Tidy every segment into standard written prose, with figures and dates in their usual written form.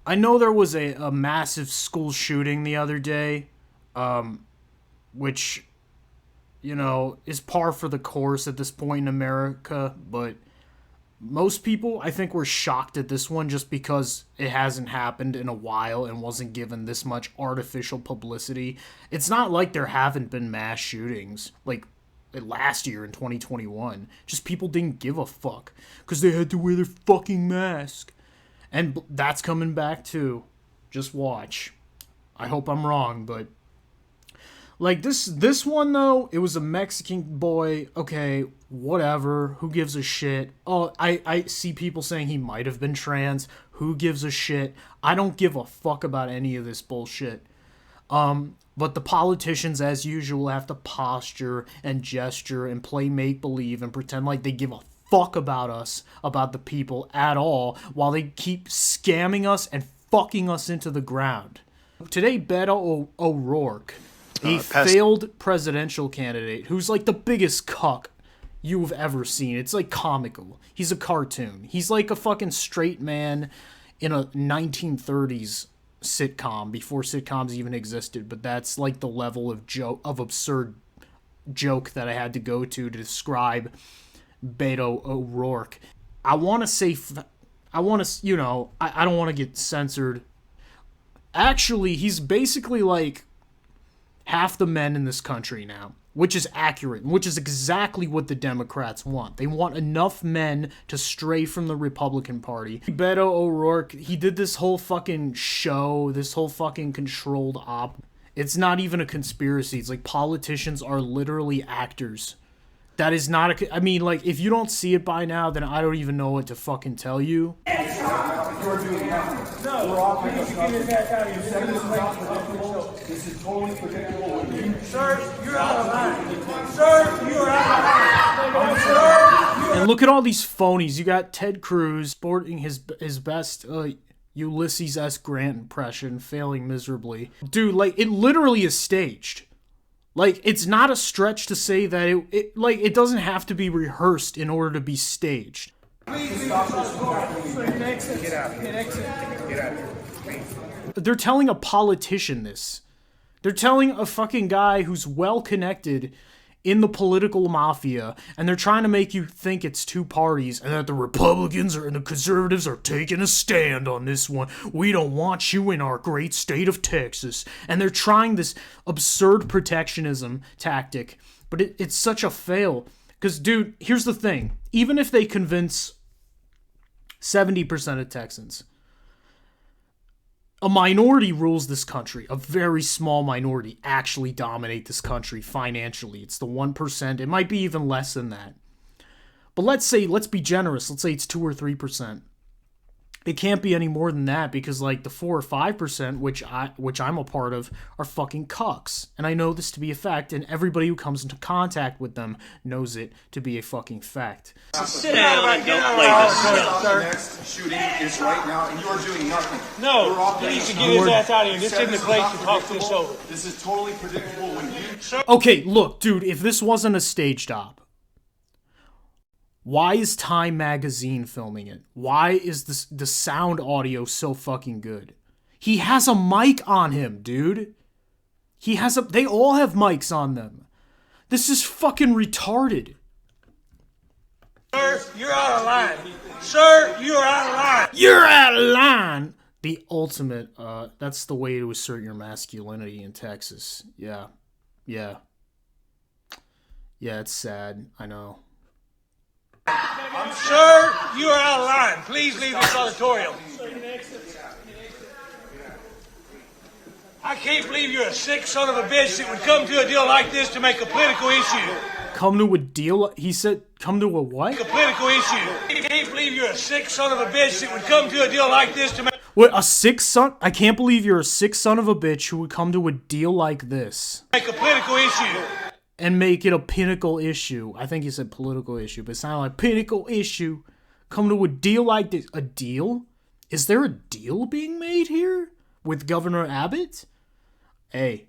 I know there was a massive school shooting the other day, which, is par for the course at this point in America, but most people, I think, were shocked at this one just because it hasn't happened in a while and wasn't given this much artificial publicity. It's not like there haven't been mass shootings, like last year in 2021. Just people didn't give a fuck because they had to wear their fucking mask. And that's coming back too. Just watch. I hope I'm wrong, but like this one though, it was a Mexican boy. Okay, whatever. Who gives a shit? Oh, I see people saying he might have been trans. Who gives a shit? I don't give a fuck about any of this bullshit. But the politicians, as usual, have to posture and gesture and play make believe and pretend like they give a fuck about us, about the people at all, while they keep scamming us and fucking us into the ground. Today, Beto O'Rourke, a failed presidential candidate who's like the biggest cuck you've ever seen. It's like comical. He's a cartoon. He's like a fucking straight man in a 1930s sitcom before sitcoms even existed, but that's like the level of absurd joke that I had to go to describe Beto O'Rourke. I want to say, I want to, I don't want to get censored. Actually, he's basically like half the men in this country now, which is accurate, which is exactly what the Democrats want. They want enough men to stray from the Republican Party. Beto O'Rourke, he did this whole fucking show, this whole fucking controlled op. It's not even a conspiracy. It's like politicians are literally actors. That is not a... I mean, like, if you don't see it by now, then I don't even know what to fucking tell you. You're doing nothing. No, we're all going to get his ass out of here. This is totally predictable. Sir, you're out of line. Sir, you're out of line. Sir, and look at all these phonies. You got Ted Cruz sporting his best Ulysses S. Grant impression, failing miserably. Dude, like, it literally is staged. Like, it's not a stretch to say that it doesn't have to be rehearsed in order to be staged. Please stop this. Get out of here. They're telling a politician this. They're telling a fucking guy who's well connected in the political mafia, and they're trying to make you think it's two parties and that the Republicans and the conservatives are taking a stand on this one. We don't want you in our great state of Texas. And they're trying this absurd protectionism tactic, but it's such a fail. Because, dude, here's the thing. Even if they convince 70% of Texans, a minority rules this country. A very small minority actually dominate this country financially. It's the 1%. It might be even less than that. But let's be generous. Let's say it's 2 or 3%. It can't be any more than that because like the 4 or 5%, which I'm a part of, are fucking cucks. And I know this to be a fact, and everybody who comes into contact with them knows it to be a fucking fact. Sit down and don't play this stuff. The next shooting is right now, and you are doing nothing. No, he needs to get his ass out of here. This isn't the place to talk this over. This is totally predictable when you... Okay, look, dude, if this wasn't a staged op, why is Time Magazine filming it? Why is the sound audio so fucking good? He has a mic on him, dude. They all have mics on them. This is fucking retarded. Sir, you're out of line. Sir, you're out of line. You're out of line. The ultimate, that's the way to assert your masculinity in Texas. Yeah. Yeah, it's sad. I know. Sir, you are out of line. Please leave this auditorium. I can't believe you're a sick son of a bitch that would come to a deal like this to make a political issue. Come to a deal? He said, come to a what? Make a political issue. I can't believe you're a sick son of a bitch that would come to a deal like this to make... What, a sick son? I can't believe you're a sick son of a bitch who would come to a deal like this. Make a political issue. And make it a pinnacle issue. I think you said political issue, but it sounded like pinnacle issue. Come to a deal like this. A deal? Is there a deal being made here? With Governor Abbott? Hey,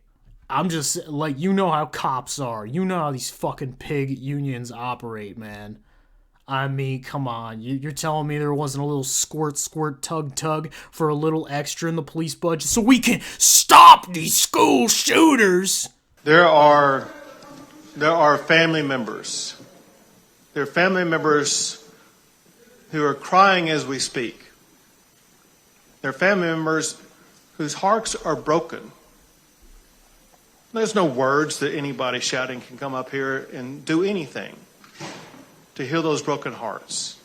I'm just, like, you know how cops are. You know how these fucking pig unions operate, man. I mean, come on. You're telling me there wasn't a little squirt, squirt, tug, tug for a little extra in the police budget so we can stop these school shooters? There are family members. There are family members who are crying as we speak. There are family members whose hearts are broken. There's no words that anybody shouting can come up here and do anything to heal those broken hearts.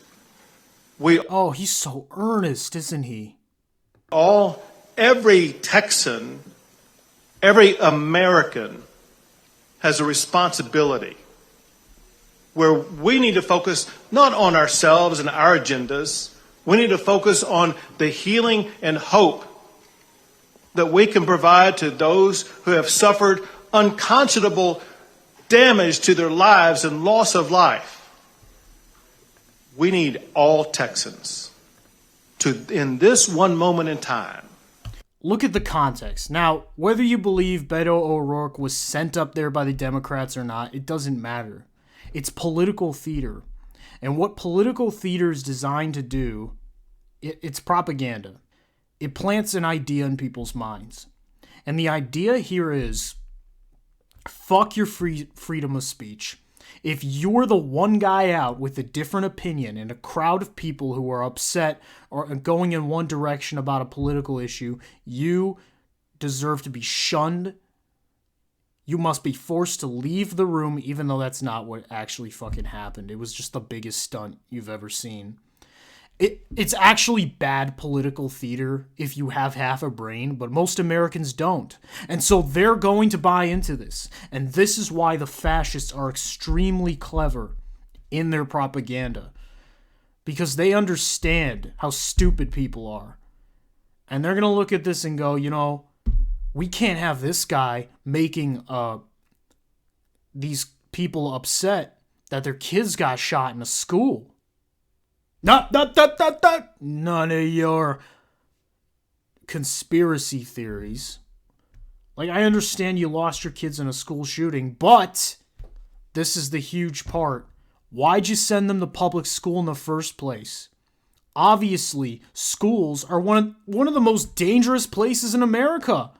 Oh, he's so earnest, isn't he? Every Texan, every American has a responsibility where we need to focus not on ourselves and our agendas. We need to focus on the healing and hope that we can provide to those who have suffered unconscionable damage to their lives and loss of life. We need all Texans to, in this one moment in time. Look at the context. Now, whether you believe Beto O'Rourke was sent up there by the Democrats or not, it doesn't matter. It's political theater. And what political theater is designed to do, it's propaganda. It plants an idea in people's minds. And the idea here is, fuck your freedom of speech. If you're the one guy out with a different opinion in a crowd of people who are upset or going in one direction about a political issue, you deserve to be shunned. You must be forced to leave the room, even though that's not what actually fucking happened. It was just the biggest stunt you've ever seen. It's actually bad political theater if you have half a brain, but most Americans don't. And so they're going to buy into this. And this is why the fascists are extremely clever in their propaganda. Because they understand how stupid people are. And they're going to look at this and go, you know, we can't have this guy making these people upset that their kids got shot in a school. None of your conspiracy theories. Like, I understand you lost your kids in a school shooting, but this is the huge part. Why'd you send them to public school in the first place? Obviously, schools are one of the most dangerous places in America.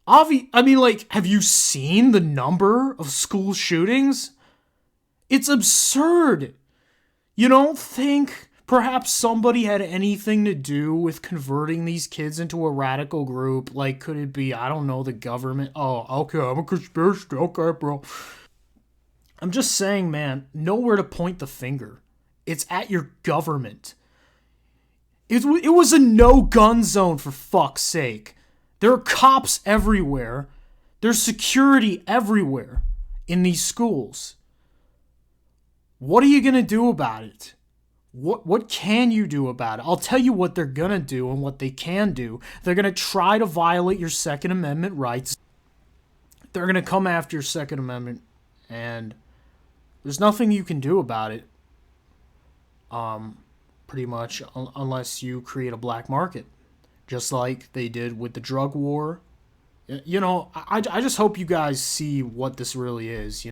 I mean, like, have you seen the number of school shootings? It's absurd. You don't think perhaps somebody had anything to do with converting these kids into a radical group? Like, could it be, I don't know, the government? Oh, okay, I'm a conspiracy. Okay, bro. I'm just saying, man, nowhere to point the finger. It's at your government. It was a no-gun zone, for fuck's sake. There are cops everywhere. There's security everywhere in these schools. What are you going to do about it? What can you do about it? I'll tell you what they're going to do and what they can do. They're going to try to violate your Second Amendment rights. They're going to come after your Second Amendment, and there's nothing you can do about it, pretty much, unless you create a black market, just like they did with the drug war. You know, I just hope you guys see what this really is.